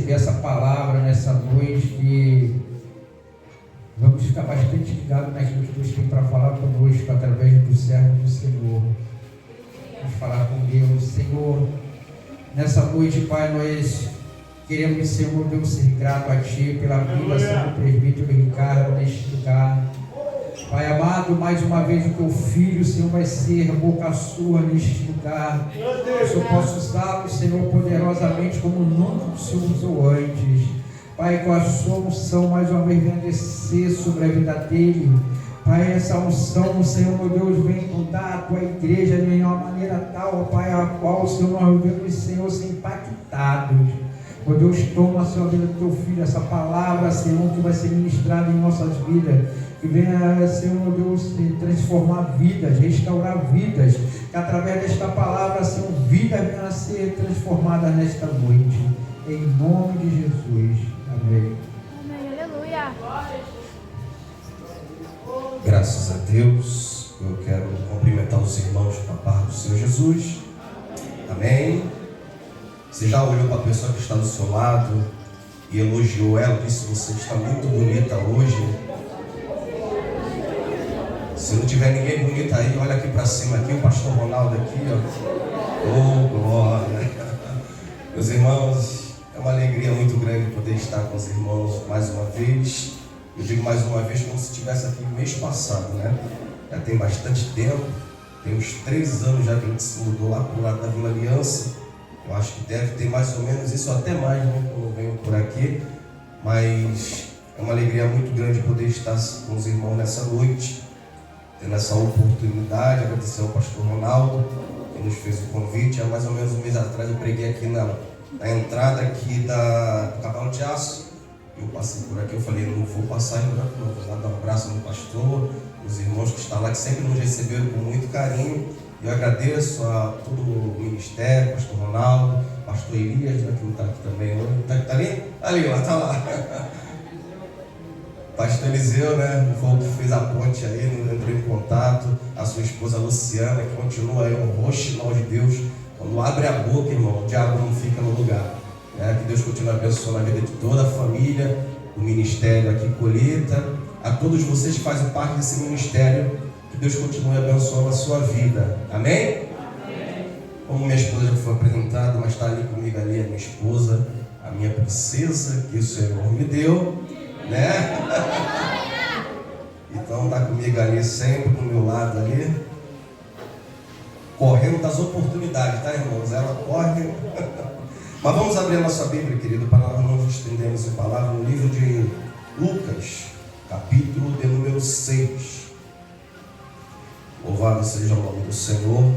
receber essa palavra nessa noite, que vamos ficar bastante ligados naquilo que Deus tem para falar conosco através do servo do Senhor. Vamos falar com Deus. Senhor, nessa noite, Pai, nós queremos, Senhor Deus, ser grato a Ti pela vida, Senhor, do presbítero Ricardo neste lugar. Pai amado, mais uma vez o Teu Filho, Senhor, vai ser boca sua neste lugar. Que eu possa usá-lo, Senhor, poderosamente como nunca o Senhor usou antes. Pai, com a sua unção, mais uma vez, venha descer sobre a vida dele. Pai, essa unção, Senhor, meu Deus, vem inundar a Tua igreja de uma maneira tal, Pai, a qual, Senhor, nós vemos, Senhor, ser impactados. Meu Deus, toma, Senhor, a vida do Teu Filho, essa palavra, Senhor, que vai ser ministrada em nossas vidas. Que venha, Senhor, meu Deus, transformar vidas, restaurar vidas. Que através desta palavra, Senhor, vidas venham a ser transformadas nesta noite. Em nome de Jesus. Amém. Amém. Aleluia. Graças a Deus. Eu quero cumprimentar os irmãos com a paz do Senhor Jesus. Amém. Você já olhou para a pessoa que está do seu lado e elogiou ela, disse: você está muito bonita hoje. Se não tiver ninguém bonito aí, olha aqui para cima, aqui o pastor Ronaldo aqui, ó. Oh, glória. Meus irmãos, é uma alegria muito grande poder estar com os irmãos mais uma vez. Eu digo mais uma vez como se estivesse aqui mês passado, né? Já tem bastante tempo, tem uns 3 anos já que a gente se mudou lá para o lado da Vila Aliança. Eu acho que deve ter mais ou menos isso, até mais, né? Quando eu venho por aqui. Mas é uma alegria muito grande poder estar com os irmãos nessa noite, tendo essa oportunidade. Agradecer ao pastor Ronaldo, que nos fez o convite. Há mais ou menos um mês atrás eu preguei aqui na entrada aqui do Cavalo de Aço. Eu passei por aqui, eu falei: não vou passar em branco, não. Vou lá dar um abraço no pastor, os irmãos que estão lá, que sempre nos receberam com muito carinho. Eu agradeço a todo o ministério, pastor Ronaldo, pastor Elias, né, que não está aqui também hoje. Está ali? Ali, lá, está lá. Pastor Eliseu, né, foi o que fez a ponte aí, nos entrou em contato. A sua esposa Luciana, que continua aí um roxinol de Deus. Quando abre a boca, irmão, o diabo não fica no lugar. Que Deus continue abençoando a vida de toda a família, o ministério aqui Colheita, a todos vocês que fazem parte desse ministério, que Deus continue abençoando a sua vida. Amém? Amém. Como minha esposa já foi apresentada, mas está ali comigo ali a minha esposa, a minha princesa, que o Senhor me deu, né? Então está comigo ali sempre, do meu lado ali, correndo das oportunidades, tá, irmãos? Ela corre. Mas vamos abrir a nossa Bíblia, querido, para nós não nos estendermos em palavra, no livro de Lucas, capítulo de número 6. Louvado seja o nome do Senhor.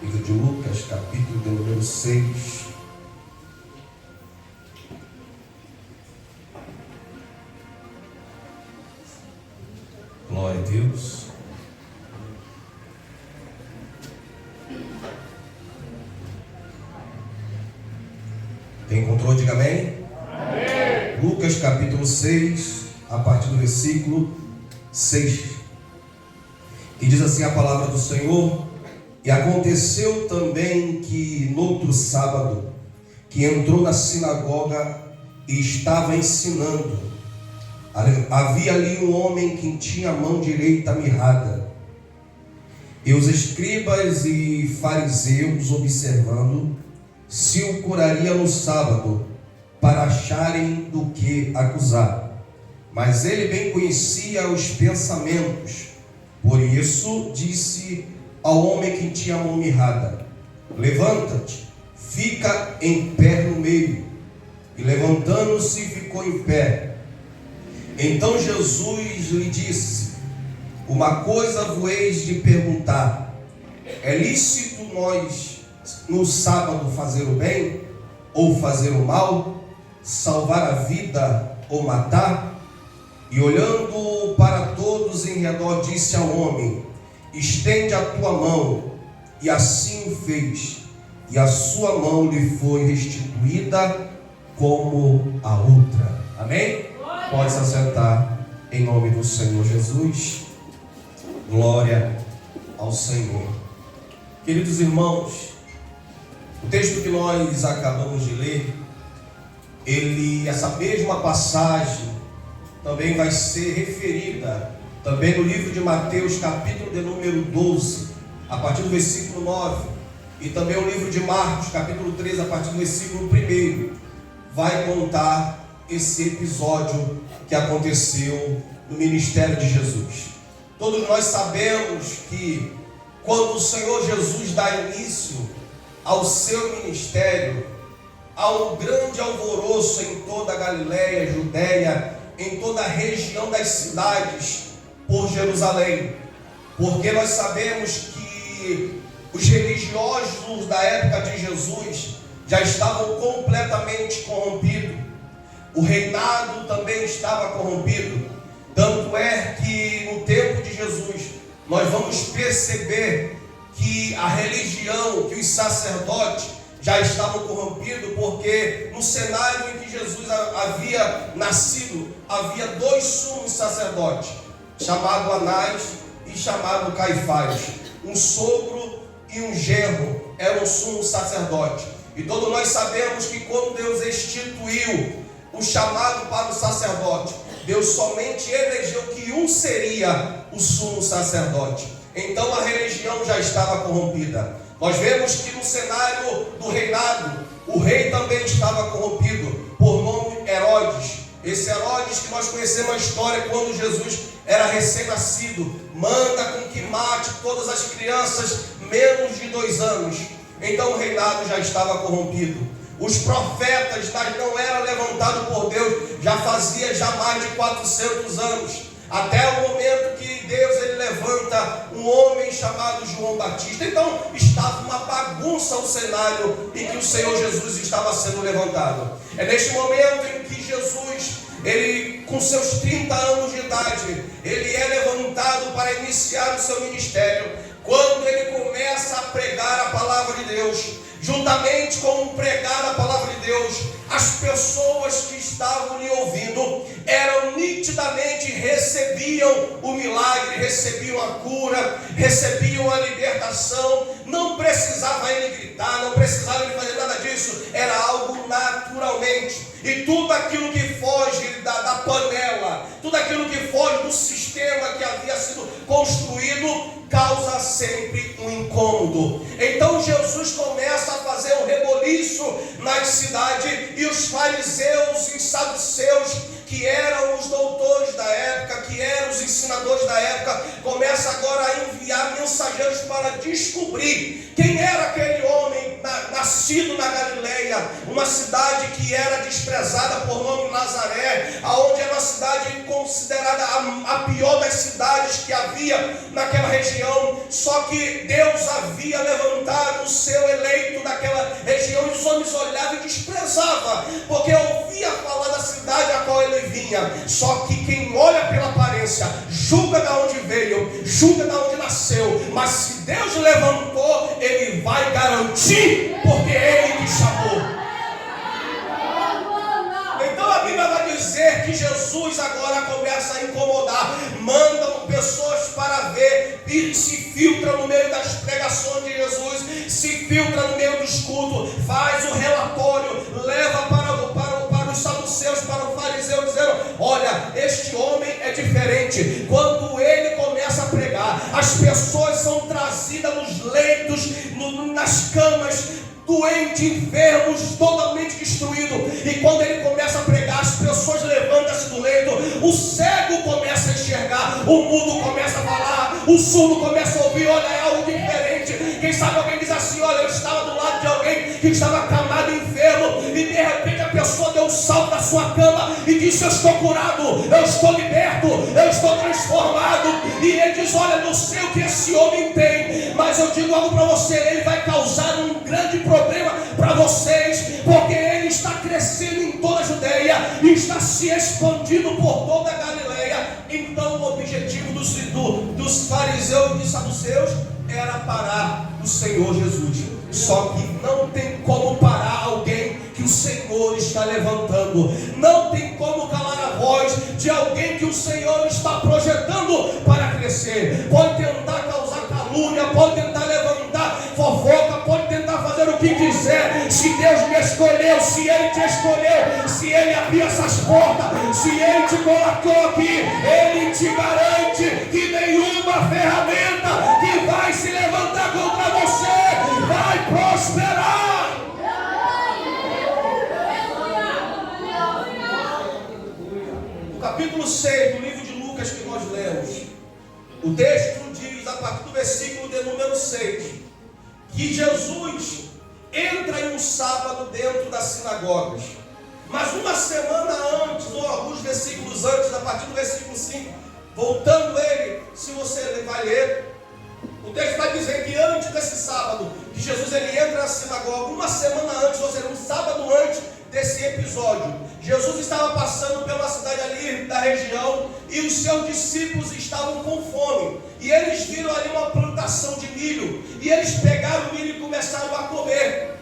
Livro de Lucas, capítulo de número 6. Glória a Deus. Quem encontrou, diga amém. Amém. Lucas capítulo 6, a partir do versículo 6, que diz assim a palavra do Senhor: e aconteceu também que no outro sábado, que entrou na sinagoga e estava ensinando, havia ali um homem que tinha a mão direita mirrada. E os escribas e fariseus, observando, se o curaria no sábado, para acharem do que acusar. Mas ele bem conhecia os pensamentos, por isso disse ao homem que tinha a mão mirrada: levanta-te, fica em pé no meio. E levantando-se, ficou em pé. Então Jesus lhe disse: uma coisa vos hei de perguntar: é lícito nós no sábado fazer o bem ou fazer o mal, salvar a vida ou matar? E olhando para todos em redor, disse ao homem: estende a tua mão. E assim o fez, e a sua mão lhe foi restituída como a outra. Amém? Pode se assentar em nome do Senhor Jesus. Glória ao Senhor. Queridos irmãos, O texto que nós acabamos de ler, essa mesma passagem também vai ser referida também no livro de Mateus, capítulo de número 12, a partir do versículo 9, e também o livro de Marcos, capítulo 13, a partir do versículo 1, vai contar esse episódio que aconteceu no ministério de Jesus. Todos nós sabemos que quando o Senhor Jesus dá início ao seu ministério, há um grande alvoroço em toda a Galileia, Judeia, em toda a região das cidades por Jerusalém, porque nós sabemos que os religiosos da época de Jesus já estavam completamente corrompidos, o reinado também estava corrompido, tanto é que no tempo de Jesus nós vamos perceber que a religião, que os sacerdotes já estavam corrompidos, porque no cenário em que Jesus havia nascido, havia dois sumos sacerdotes, chamado Anás e chamado Caifás, um sogro e um genro, era um sumo sacerdote. E todos nós sabemos que quando Deus instituiu o chamado para o sacerdote, Deus somente elegeu que um seria o sumo sacerdote. Então a religião já estava corrompida. Nós vemos que no cenário do reinado, o rei também estava corrompido, por nome Herodes. Esse Herodes que nós conhecemos a história quando Jesus era recém-nascido, manda com que mate todas as crianças menos de 2 anos. Então o reinado já estava corrompido. Os profetas não eram levantados por Deus, já fazia mais de 400 anos. Até o momento que Deus levanta um homem chamado João Batista. Então estava uma bagunça o cenário em que o Senhor Jesus estava sendo levantado. É neste momento em que Jesus, ele com seus 30 anos de idade, ele é levantado para iniciar o seu ministério. Quando ele começa a pregar a palavra de Deus, juntamente com pregar a palavra de Deus, as pessoas que estavam lhe ouvindo nitidamente recebiam o milagre, recebiam a cura, recebiam a libertação. Não precisava ele gritar, não precisava ele fazer nada disso, era algo naturalmente. E tudo aquilo que foge da panela, tudo aquilo que foge do sistema que havia sido construído, causa sempre um incômodo. Então Jesus começa a fazer um reboliço na cidade, e os fariseus e saduceus, que eram os doutores da época, que eram os ensinadores da época, começam agora a enviar mensageiros para descobrir quem era aquele homem nascido na Galileia, uma cidade que era desprezada por nome Nazaré, aonde era uma cidade considerada a pior das cidades que havia naquela região. Só que Deus havia levantado o seu eleito daquela região, e os homens olhavam e desprezavam, porque ouvia falar da cidade a qual ele vinha. Só que quem olha pela aparência julga de onde veio, julga de onde nasceu, mas se Deus levantou, ele vai garantir, porque ele te chamou. Então a Bíblia vai dizer que Jesus agora começa a incomodar, mandam pessoas para ver, e se filtra no meio das pregações de Jesus, se filtra no meio dos cultos, faz o relatório, leva para os saduceus, para o fariseu, dizendo: olha, este homem é diferente. Quando ele começa a pregar, as pessoas são trazidas nos leitos, nas camas, doentes, enfermos, totalmente destruídos. E quando ele começa a pregar, as pessoas levantam-se do leito, o cego começa a enxergar, o mudo começa a falar, o surdo começa a ouvir. Olha, é algo diferente. Quem sabe alguém diz assim: olha, eu estava do lado de alguém que estava acamado, enfermo, e de repente a pessoa deu um salto da sua cama e disse: eu estou curado, eu estou liberto, eu estou transformado. E ele diz: olha, não sei o que esse homem tem, mas eu digo algo para você, ele vai causar um grande problema para vocês, porque ele está crescendo em toda a Judeia e está se expandindo por toda a Galileia. Então o objetivo dos fariseus e saduceus era parar o Senhor Jesus. Só que não tem como parar alguém que o Senhor está levantando. Não tem como calar a voz de alguém que o Senhor está projetando para crescer. Pode tentar causar calúnia, pode tentar levantar fofoca, pode tentar fazer o que quiser, dizer: se Deus me escolheu, se Ele te escolheu, se Ele abriu essas portas, se Ele te colocou aqui, Ele te garante que nenhuma ferramenta que vai se levantar contra você vai prosperar. No capítulo 6 do livro de Lucas que nós lemos, o texto diz, a partir do versículo de número 6, que Jesus entra em um sábado dentro das sinagogas. Mas uma semana antes, ou alguns versículos antes, a partir do versículo 5, voltando ele, se você vai ler, o texto vai dizer que antes desse sábado, que Jesus ele entra na sinagoga, uma semana antes, ou seja, um sábado antes desse episódio, Jesus estava passando pela cidade ali da região e os seus discípulos estavam com fome. E eles viram ali uma plantação de milho e eles pegaram o milho e começaram a comer.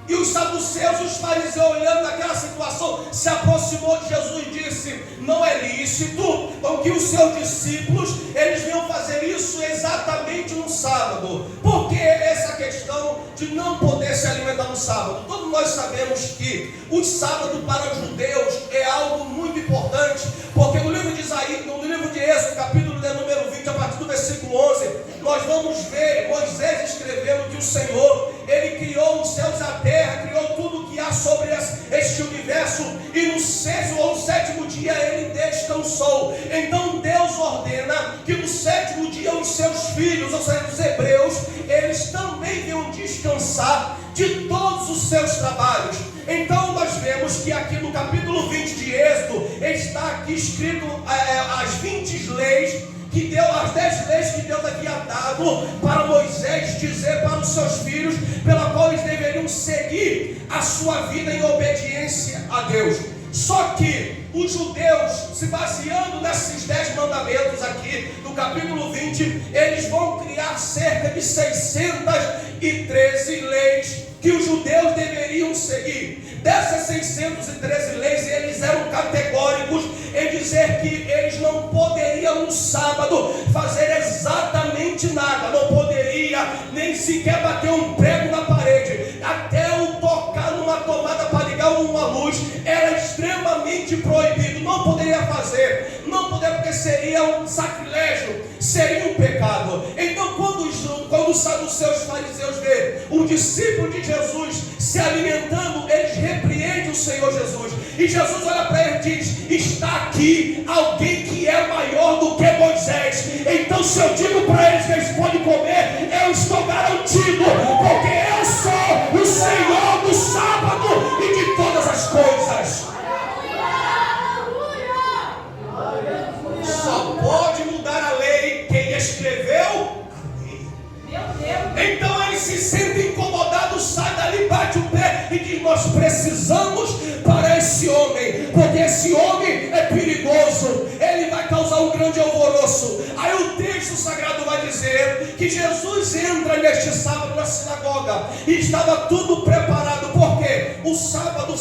E os saduceus, os fariseus, olhando aquela situação, se aproximou de Jesus e disse: não é lícito que os seus discípulos eles venham fazer isso exatamente no sábado. Por que essa questão de não poder se alimentar no sábado? Todos nós sabemos que o sábado para os judeus é algo muito importante, porque no livro de Isaías, no livro de Êxodo, capítulo de número 20, a partir do versículo 11, nós vamos ver Moisés escrevendo que o Senhor, ele criou os céus e a terra, criou tudo que há sobre este universo, e no sexto ou no sétimo dia ele descansou. Então Deus ordena que no sétimo dia os seus filhos, ou seja, os hebreus, eles também venham descansar de todos os seus trabalhos. Então nós vemos que aqui no capítulo 20 de Êxodo está aqui escrito as 20 leis que Deus, as 10 leis que Deus havia dado para Moisés dizer para os seus filhos, pela qual eles deveriam seguir a sua vida em obediência a Deus. Só que os judeus, se baseando nesses 10 mandamentos aqui do capítulo 20, eles vão criar cerca de 613 leis que os judeus deveriam seguir. Dessas 613 leis, eles eram categóricos em dizer que eles não poderiam no sábado fazer exatamente nada, não poderia nem sequer bater um prego na parede, até o tocar numa tomada para ligar uma luz era extremamente proibido, não poderia fazer, não poderia, porque seria um sacrilégio, seria um pecado. Então quando os saduceus e os fariseus vê um discípulo de Jesus se alimentando, eles repreendem o Senhor Jesus, e Jesus olha para ele e diz: está aqui alguém que é maior do que Moisés. Então se eu digo para eles que eles podem comer, eu estou garantido, porque eu sou o Senhor do sábado e de todas as coisas. Só pode mudar a lei quem escreveu a lei. Então eles se sentem incomodados, sai dali, bate o pé e diz: nós precisamos para esse homem, porque esse homem é perigoso, ele vai causar um grande alvoroço. Aí o texto sagrado vai dizer que Jesus entra neste sábado na sinagoga e estava tudo preparado, porque o sábado,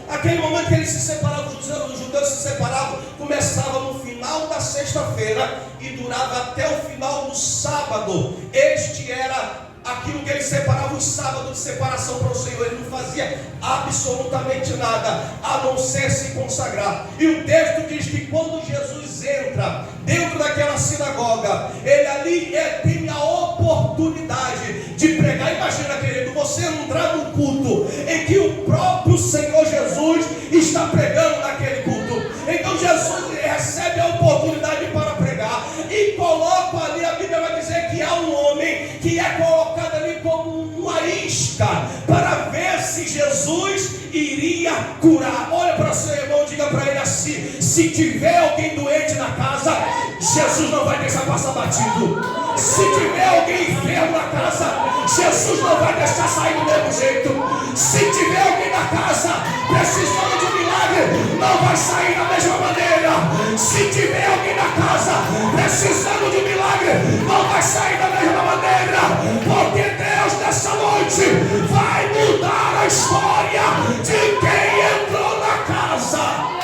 aquele momento que eles se separavam, os judeus se separavam, começava no final da sexta-feira e durava até o final do sábado. Este era aquilo que ele separava, o sábado de separação para o Senhor. Ele não fazia absolutamente nada a não ser se consagrar. E o texto diz que quando Jesus entra dentro daquela sinagoga, ele ali tem a oportunidade de pregar. Imagina, querido, você entrar num culto em que o próprio Senhor Jesus está pregando naquele culto. Então Jesus recebe a oportunidade para pregar e coloca ali, a Bíblia vai dizer que há um homem que é colocado ali como uma isca para ver se Jesus iria curar. Olha para seu irmão, diga para ele assim: se tiver alguém doente na casa, Jesus não vai deixar passar batido. Se tiver alguém enfermo na casa, Jesus não vai deixar sair do mesmo jeito. Se tiver alguém na casa precisando de um milagre, não vai sair da mesma maneira. Se tiver alguém na casa precisando de um milagre, não vai sair da mesma maneira, porque Deus nessa noite vai mudar a história de quem entrou na casa.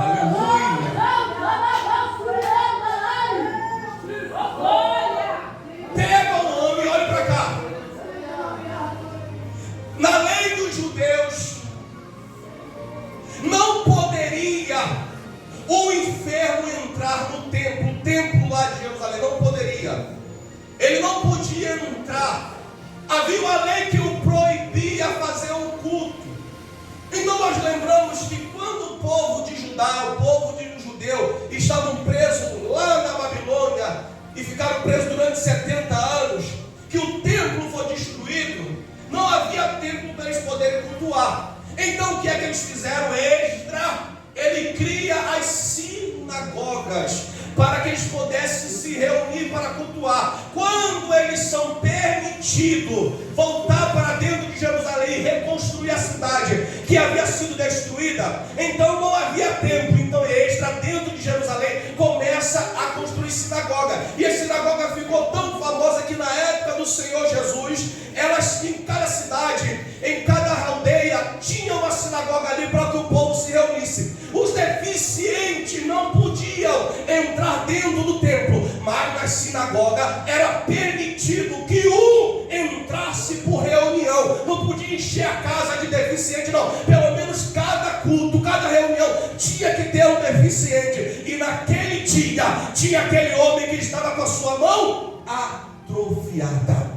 Aleluia. ele não podia entrar. Havia uma lei que o proibia fazer um culto. Então nós lembramos que quando o povo de Judá, o povo de judeu, estavam presos lá na Babilônia e ficaram presos durante 70 anos, que o templo foi destruído, não havia templo para eles poderem cultuar. Então o que é que eles fizeram? Esdras, ele cria as sinagogas para que eles pudessem se reunir para cultuar. Quando eles são permitidos voltar para dentro de Jerusalém e reconstruir a cidade que havia sido destruída, então não havia templo. Então Esdras, dentro de Jerusalém, começa a construir sinagoga. E a sinagoga ficou tão famosa que na época do Senhor Jesus, elas em cada cidade, em cada aldeia, tinha uma sinagoga ali para que o povo se reunisse. Os deficientes não podiam entrar dentro do templo, mas na sinagoga era permitido que um entrasse por reunião. Não podia encher a casa de deficiente, não. Pelo menos cada culto, cada reunião tinha que ter um deficiente. E naquele dia tinha aquele homem que estava com a sua mão atrofiada.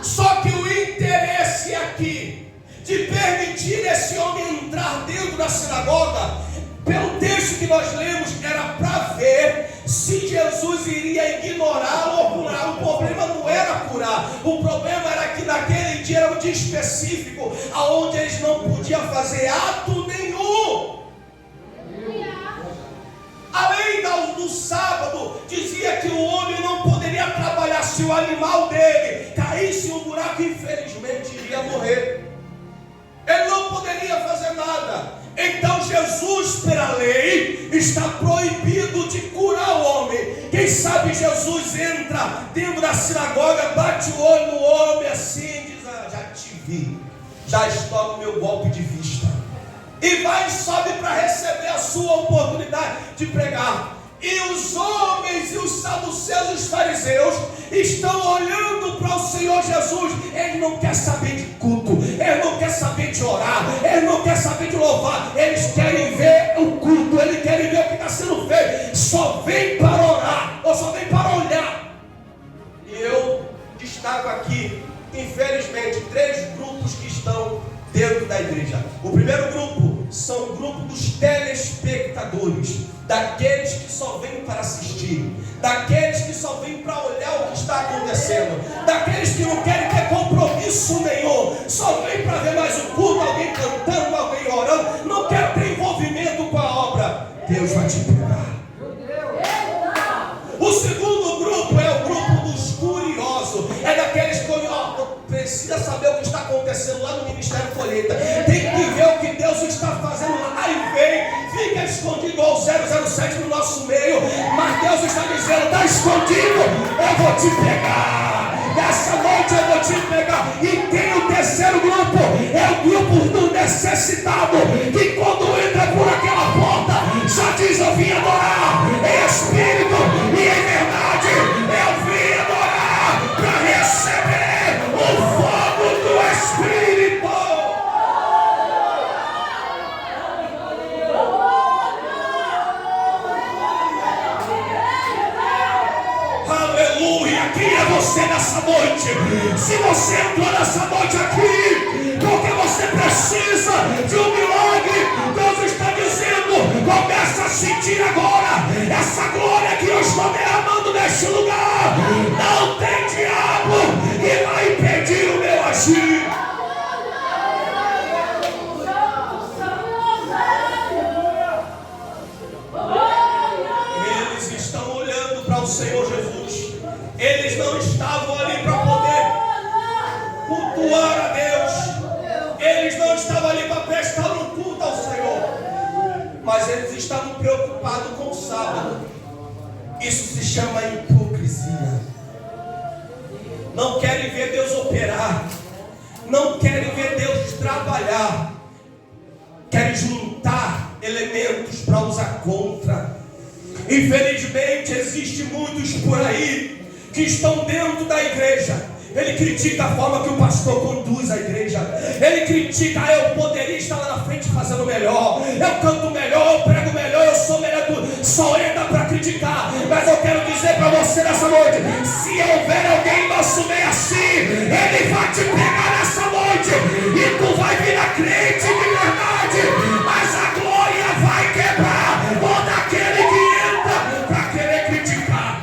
Só que o interesse aqui de permitir esse homem entrar dentro da sinagoga, pelo texto que nós lemos, era para ver se Jesus iria ignorá-lo ou curar. O problema não era curar, o problema era que naquele dia era um dia específico, onde eles não podiam fazer ato nenhum. Além do sábado, dizia que o homem não poderia trabalhar. Se o animal dele caísse em um buraco, infelizmente iria morrer. Ele não poderia fazer nada. Então Jesus, pela lei, está proibido de curar o homem. Quem sabe Jesus entra dentro da sinagoga, bate o olho no homem assim e diz: já te vi, já estou no meu golpe de vista. E vai e sobe para receber a sua oportunidade de pregar. E os homens e os saduceus e os fariseus estão olhando para o Senhor Jesus. Ele não quer saber de culto, ele não quer saber de orar, ele não quer saber de louvar. Eles querem ver o culto, eles querem ver o que está sendo feito. Só vem para orar, ou só vem para olhar. E eu destaco aqui, infelizmente, 3 grupos que estão dentro da igreja. O primeiro grupo são o grupo dos telespectadores, daqueles que só vêm para assistir, daqueles que só vêm para olhar o que está acontecendo, daqueles que não querem ter compromisso nenhum, só vêm para ver mais um culto, alguém cantando, alguém orando, não quer ter envolvimento com a obra. Deus vai te pegar. O segundo grupo é o grupo dos curiosos, é daqueles que precisa saber o que está acontecendo lá no Ministério Colheita, tem que ver o que Deus está fazendo lá. Aí vem, fica escondido igual o 007 no nosso meio, mas Deus está dizendo: está escondido, eu vou te pegar, nessa noite eu vou te pegar. E tem o terceiro grupo, é o grupo do necessitado, que quando entra por aquela porta, já diz: eu vim adorar em espírito e em verdade, eu vim adorar para receber o fogo do Espírito. Aleluia! Quem é você nessa noite? Se você entrou nessa noite aqui porque você precisa de um milagre, Deus está dizendo: começa a sentir agora essa glória que eu estou derramando neste lugar. Não tem diabo que vai impedir o meu agir. Eles estão olhando para o Senhor Jesus. Eles não estavam ali para poder cultuar a Deus. Eles não estavam ali para prestar um culto ao Senhor, mas eles estavam preocupados com o sábado. Isso se chama hipocrisia. Não querem ver Deus operar, não querem ver Deus trabalhar, querem juntar elementos para usar contra. Infelizmente, existem muitos por aí que estão dentro da igreja. Ele critica a forma que o pastor conduz a igreja. Ele critica: eu poderia estar lá na frente fazendo melhor, eu canto melhor, eu prego melhor, eu sou melhor. Só entra para criticar. Mas eu quero dizer para você nessa noite, se houver alguém em nosso meio assim, ele vai te pegar nessa noite e tu vai virar crente de verdade, mas a glória vai quebrar todo aquele que entra para querer criticar.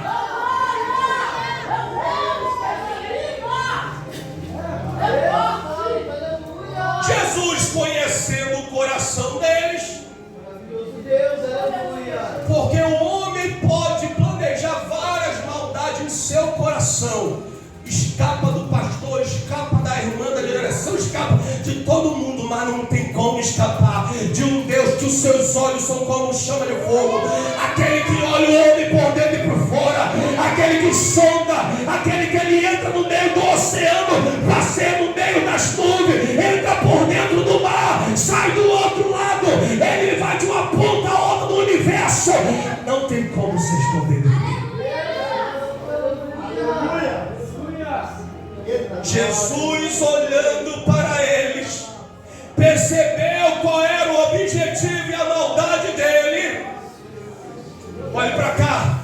Jesus, conhecendo o coração deles, porque o homem pode planejar várias maldades em seu coração, escapa do pastor, escapa da irmã da direção, escapa de todo mundo, mas não tem como escapar de um Deus que os seus olhos são como chama de fogo, aquele que olha o homem por dentro e por fora, aquele que sonda, aquele que ele entra no meio do oceano, passeia no meio das nuvens, entra por dentro do mar, sai do outro lado, ele vai de uma ponta a outra do universo, não tem como se esconder dele. Jesus, olhando para eles, percebeu qual era o objetivo e a maldade dele. Olhe para cá.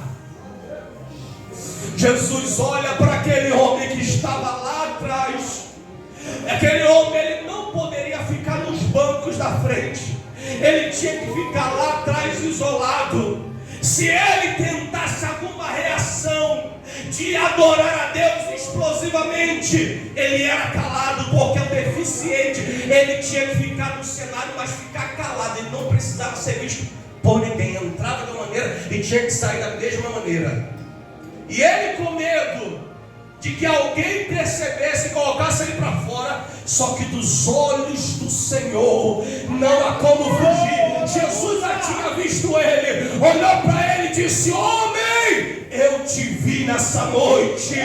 Jesus olha para aquele homem que estava lá atrás. Aquele homem, ele não poderia ficar nos bancos da frente, ele tinha que ficar lá atrás isolado. Se ele tentasse alguma reação de adorar a Deus explosivamente, ele era calado, porque é um deficiente, ele tinha que ficar no cenário, mas ficar calado, ele não precisava ser visto por ninguém, entrava de uma maneira e tinha que sair da mesma maneira. E ele, com medo de que alguém percebesse e colocasse ele para fora, só que dos olhos do Senhor não há como fugir. Jesus já tinha visto ele, olhou para ele e disse: homem, eu te vi nessa noite.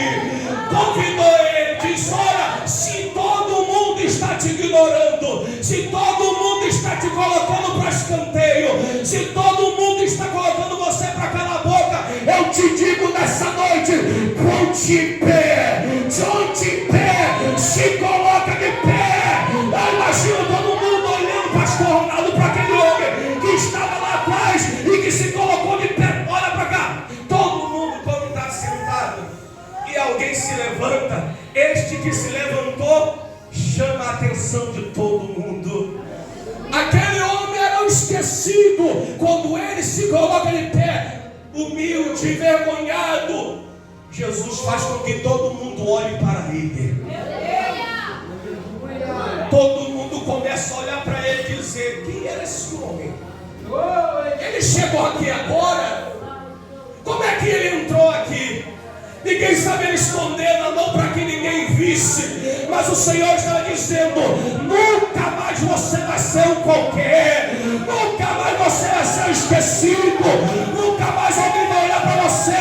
Convidou ele, disse: olha, se todo mundo está te ignorando, se todo mundo está te colocando para escanteio, se todo mundo está colocando você para calar a boca, eu te digo nessa noite, ponte em pé, ponte em pé, se coloca de pé. Eu imagino todo mundo olhando, pastor Ronaldo, para aquele homem que estava lá atrás e que se colocou de pé. Olha para cá, todo mundo quando está sentado e alguém se levanta, este que se levantou chama a atenção de todo mundo. Aquele homem era o esquecido. Quando ele se coloca de pé, humilde, envergonhado, Jesus faz com que todo mundo olhe para ele. Todo mundo começa a olhar para ele e dizer: quem era esse homem? Ele chegou aqui agora? Como é que ele entrou aqui? Ninguém sabia esconder na mão para que ninguém visse, mas o Senhor estava dizendo: nunca mais você vai ser um qualquer, nunca mais você vai ser um esquecido, nunca mais alguém vai olhar para você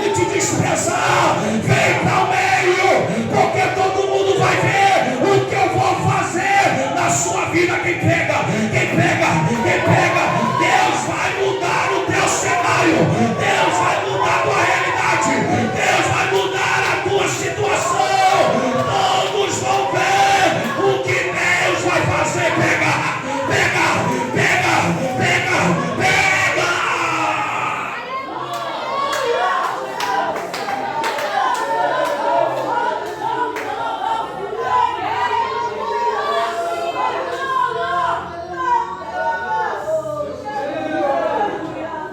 e te desprezar. Vem para o meio, porque todo mundo vai ver o que eu vou fazer na sua vida. Quem pega, quem pega, quem pega, Deus vai mudar o teu cenário, Deus vai mudar a tua realidade, Deus vai mudar a tua situação. Todos vão ver o que Deus vai fazer. Pega, pega, pega, pega, pega.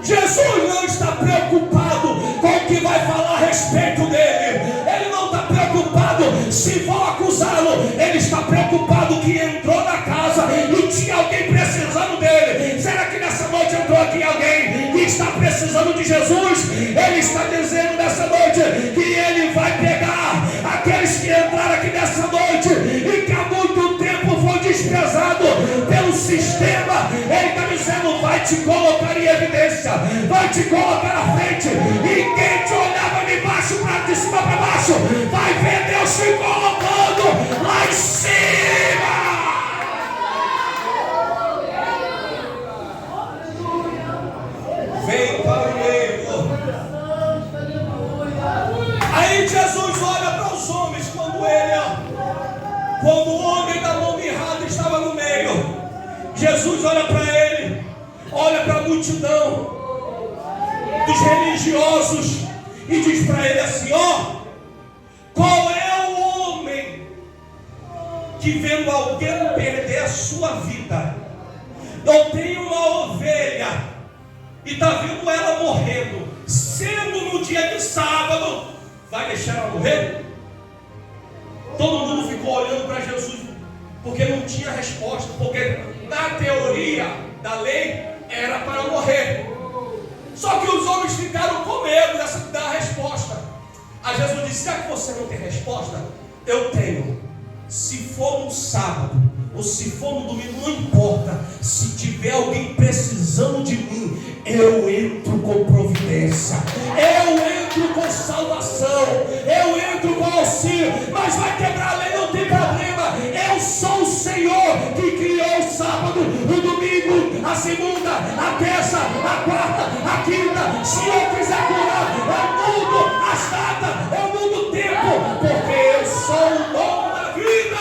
Jesus não está preocupado com o que vai falar a respeito dele. Ele não está preocupado se vão acusá-lo. Ele está preocupado que entrou na casa e tinha alguém precisando dele. Será que nessa noite entrou aqui alguém que está precisando de Jesus? Ele está dizendo nessa noite que ele vai pegar aqueles que entraram aqui nessa noite e que há muito tempo foi desprezado pelo sistema. Ele está dizendo: vai te colocar em evidência, vai te colocar à frente, e quem te olhava de baixo para de cima para baixo vai ver Deus te colocando lá em cima. Vem para o meio. Aí Jesus olha para os homens quando o homem da mão mirrada estava no meio. Jesus olha para ele, olha para a multidão dos religiosos e diz para ele assim: ó, qual é o homem que vendo alguém perder a sua vida, não tem uma ovelha e está vendo ela morrendo, sendo no dia de sábado, vai deixar ela morrer? Todo mundo ficou olhando para Jesus, porque não tinha resposta, porque na teoria da lei era para morrer. Só que os homens ficaram com medo da resposta. Aí Jesus disse: já que você não tem resposta, eu tenho. Se for no sábado ou se for no domingo, não importa. Se tiver alguém precisando de mim, eu entro com providência, eu entro com salvação, eu entro com auxílio. Mas vai quebrar a lei, não tem problema. Eu sou o Senhor que criou o sábado, o domingo, a segunda, a terça, a quarta, a quinta. Se eu quiser curar, eu mudo as datas, eu mudo o tempo, porque eu sou o dono da vida.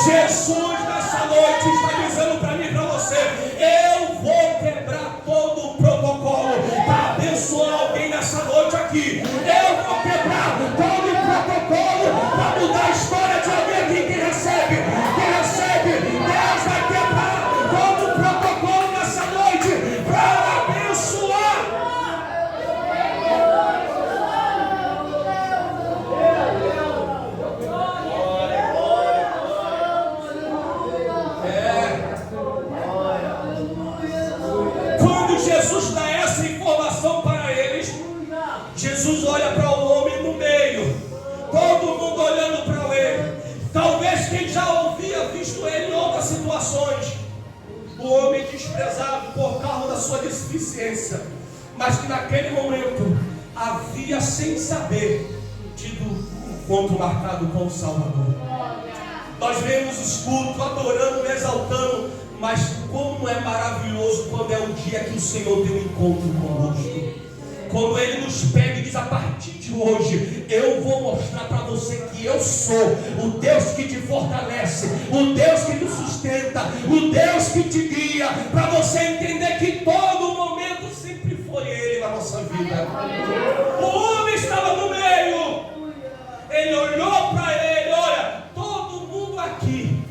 Jesus nessa noite está dizendo para mim e para você: eu vou quebrar todo o protocolo para abençoar alguém nessa noite aqui. Eu vou quebrar todo o protocolo para mudar a história de alguém aqui que recebe. Deus vai quebrar todo o protocolo nessa noite para abençoar. Quando Jesus dá essa informação para eles, Jesus olha para o homem no meio, todo mundo olhando para ele. Talvez quem já havia visto ele em outras situações, o homem desprezado por causa da sua deficiência, mas que naquele momento havia, sem saber, tido um encontro marcado com o Salvador. Nós vemos os cultos adorando, exaltando, mas como é maravilhoso quando é o dia que o Senhor tem um encontro conosco. Quando Ele nos pega e diz: a partir de hoje eu vou mostrar para você que eu sou o Deus que te fortalece, o Deus que te sustenta, o Deus que te guia, para você entender que todo momento sempre foi Ele na nossa vida. O homem estava no meio, ele olhou para ele: olha, todo mundo aqui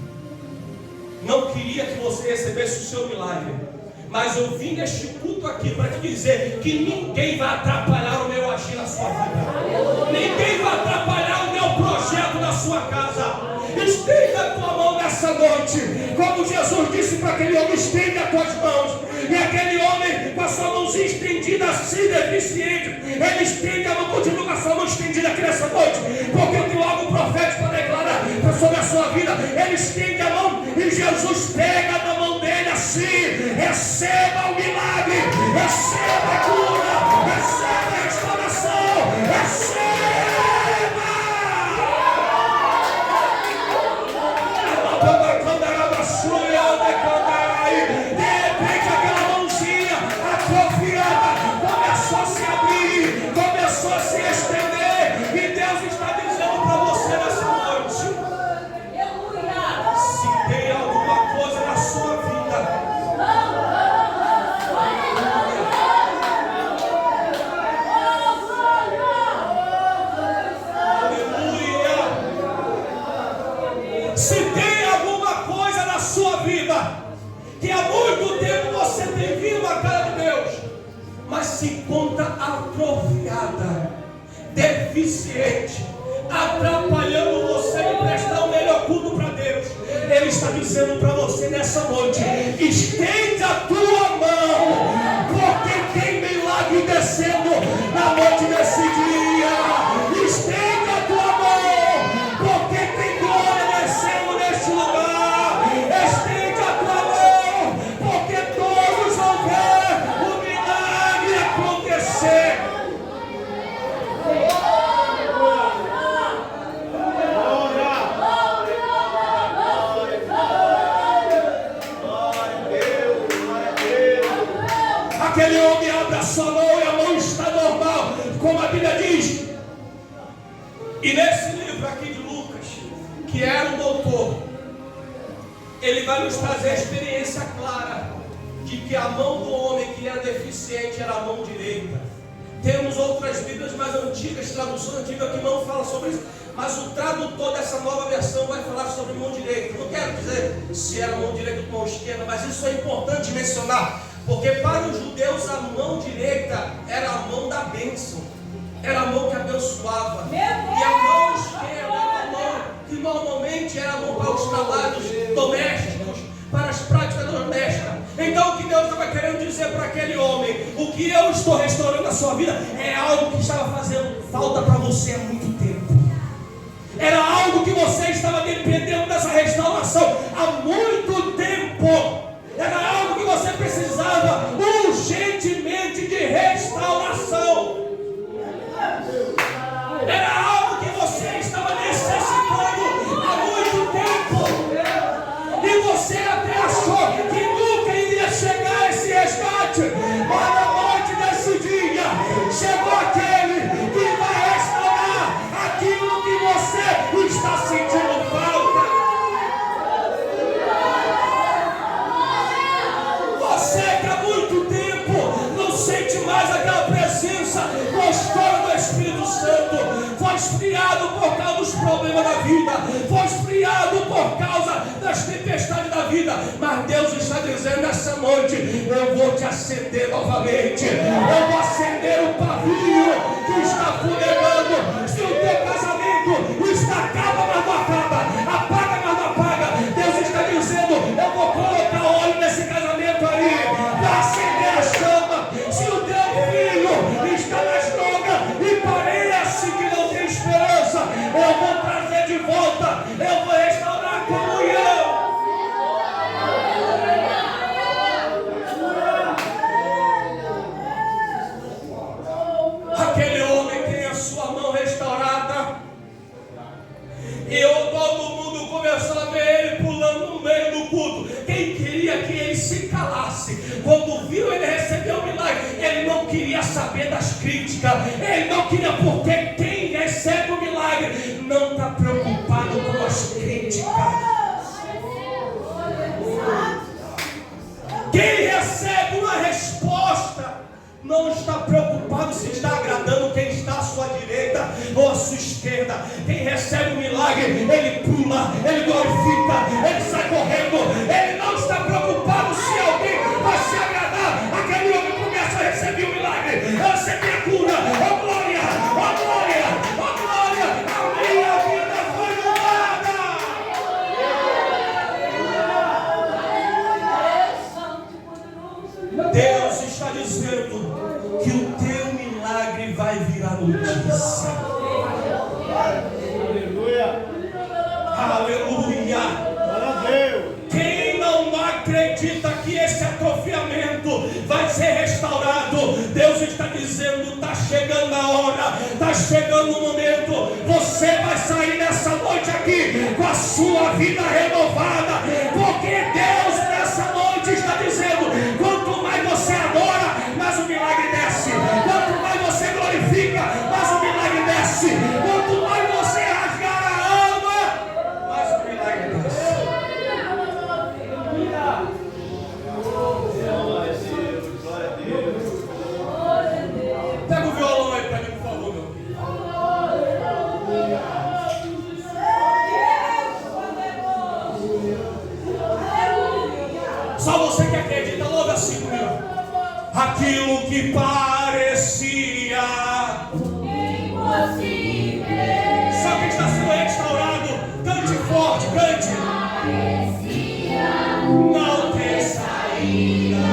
não queria que você recebesse o seu milagre, mas eu vim neste culto aqui para te dizer que ninguém vai atrapalhar o meu agir na sua vida. Ninguém vai atrapalhar o meu projeto na sua casa. Estenda a tua mão nessa noite, como Jesus disse para aquele homem: estende as tuas mãos. E aquele homem, com a sua mãozinha estendida, assim deficiente, ele estende a mão, continua com a sua mão estendida aqui nessa noite, porque eu tenho algo profético para declarar sobre a sua vida. Ele estende a mão e Jesus pega na mão dele assim: receba o milagre, receba a cura, receba a restauração, receba! De repente aquela mãozinha atrofiada começou a se abrir, começou a se estender, e Deus está dizendo para você nessa noite: se tem alguma coisa na sua vida se tem alguma coisa na sua vida que há muito tempo você tem vindo a cara de Deus, mas se encontra atrofiada, deficiente, atrapalhando você de prestar o melhor culto para Deus, Ele está dizendo para você nessa noite: estende a tua mão, porque tem milagre descendo na noite desse dia. Estende a tua mão, porque tem glória descendo neste lugar. Estende a tua mão, porque todos vão ver o milagre acontecer. Aquele homem abre a sua mão e a mão está normal, como a Bíblia diz. E nesse livro aqui de Lucas, que era um doutor, ele vai nos trazer a experiência clara de que a mão do homem que era deficiente era a mão direita. Temos outras Bíblias mais antigas, traduções antigas que não falam sobre isso, mas o tradutor dessa nova versão vai falar sobre mão direita. Não quero dizer se era mão direita ou mão esquerda, mas isso é importante mencionar, porque para os judeus a mão direita era a mão da bênção, era a mão que abençoava, e a mão esquerda era a mão que normalmente era a mão para os trabalhos domésticos, para as práticas domésticas. Então o que Deus estava querendo dizer para aquele homem, o que eu estou restaurando na sua vida é algo que estava fazendo falta para você há muito tempo. Era algo que você estava dependendo dessa restauração há muito tempo. Era algo que você precisava urgentemente de restauração. Era algo que você estava necessitando há muito tempo. E você até achou que nunca iria chegar esse resgate. Mas na noite desse dia, chegou aquele que vai restaurar aquilo que você está sentindo falta. Você que há muito tempo não sente mais aquela presença gostosa do Espírito Santo, foi esfriado por causa dos problemas da vida, foi esfriado por causa das tempestades da vida, mas Deus está dizendo nessa noite, eu vou te acender novamente, eu vou acender o pavio que está fumegando. Se o teu casamento está acaba, mas não acaba, apaga, mas não apaga, Deus está dizendo, eu vou colocar óleo nesse casamento aí, para acender a chama. Se o teu filho está nas drogas e parece que não tem esperança, eu vou trazer de volta, eu vou restaurar a comunhão. Aquele homem tem a sua mão restaurada, e todo mundo começou a ver ele pulando no meio do culto. Quem queria que ele se calasse, quando viu ele receber o milagre, ele não queria saber das críticas, ele não queria, porque quem recebe o milagre não está preocupado com as críticas. Quem recebe uma resposta não está preocupado se está agradando quem está à sua direita ou à sua esquerda. Quem recebe o milagre, ele pula, ele glorifica, ele sai correndo, ele não está preocupado se alguém vai se agradar. Aquele homem começa a receber o milagre, a receber a cura, a glória, a glória, a glória, a minha vida foi mudada. Deus está dizendo que o teu milagre vai virar notícia. Aleluia. Quem não acredita que esse atrofiamento vai ser restaurado, Deus está dizendo, está chegando a hora, está chegando o momento. Você vai sair nessa noite aqui com a sua vida renovada, porque Deus nessa noite está dizendo, quanto mais você adora, mais o milagre desce. Quanto mais você glorifica, mais o milagre desce. Quanto mais você rasgar a alma, mais o milagre desce. Pega o violão aí para mim, por favor, meu filho. Só você que acredita, louva assim comigo. Aquilo que parecia impossível, só que está sendo restaurado. Cante forte, cante. Não ter saída.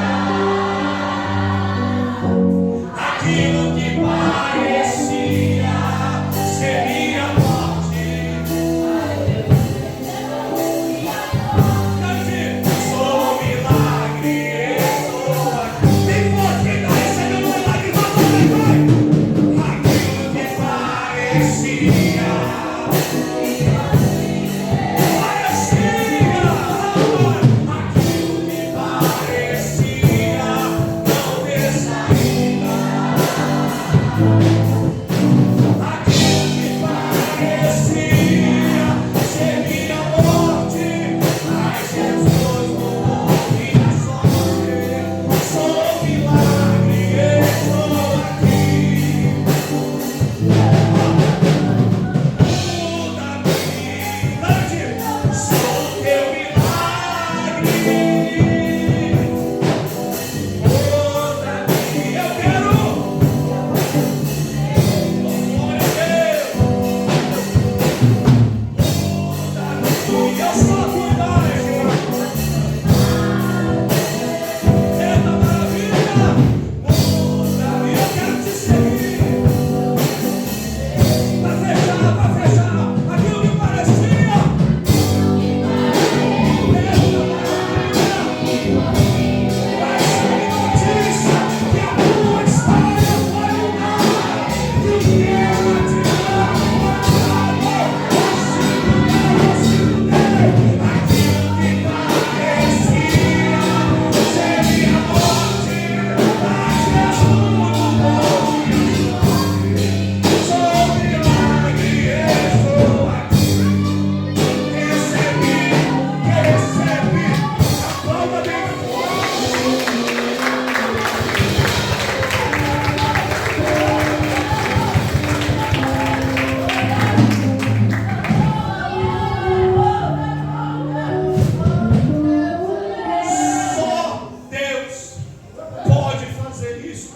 Aquilo que parecia seria morte. Cante. Sou um milagre, estou aqui. Tem forte, quem está recebendo um milagre, vai. Aquilo que parecia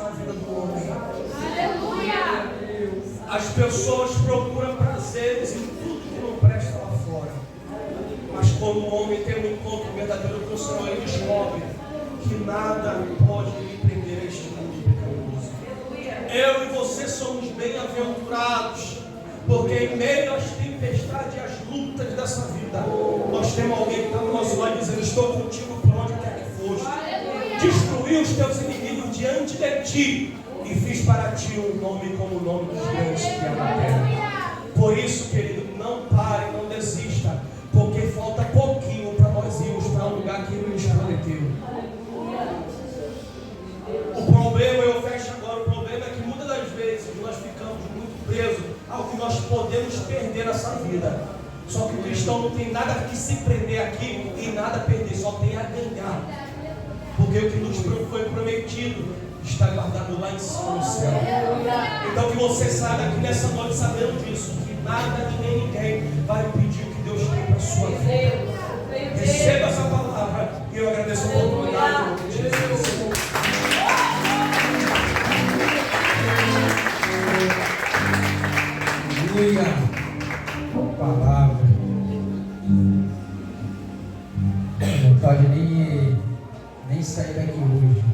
na vida do homem. Aleluia! As pessoas procuram prazeres em tudo que não presta lá fora. Mas quando o homem tem um encontro verdadeiro com o Senhor, ele descobre que nada pode lhe prender a este mundo pecaminoso. Eu e você somos bem-aventurados, porque em meio às tempestades e às lutas dessa vida, nós temos alguém que está no nosso lado dizendo: estou contigo por onde quer que foste. Destruí os teus inimigos diante de ti e fiz para ti um nome como o nome dos grandes que é na terra. Por isso, querido, não pare, não desista, porque falta pouquinho para nós irmos para um lugar que Ele nos prometeu. O problema, eu fecho agora, o problema é que muitas das vezes nós ficamos muito presos ao que nós podemos perder nessa vida. Só que o cristão não tem nada que se prender aqui e nada a perder, só tem a ganhar. Porque o que nos foi prometido está guardado lá em cima no céu. Então que você saia daqui nessa noite sabendo disso, que nada e nem ninguém vai impedir o que Deus tem para a sua vida. Receba essa palavra e eu agradeço a oportunidade de Jesus. Aleluia. Palavra. Não pode nem sair daqui hoje.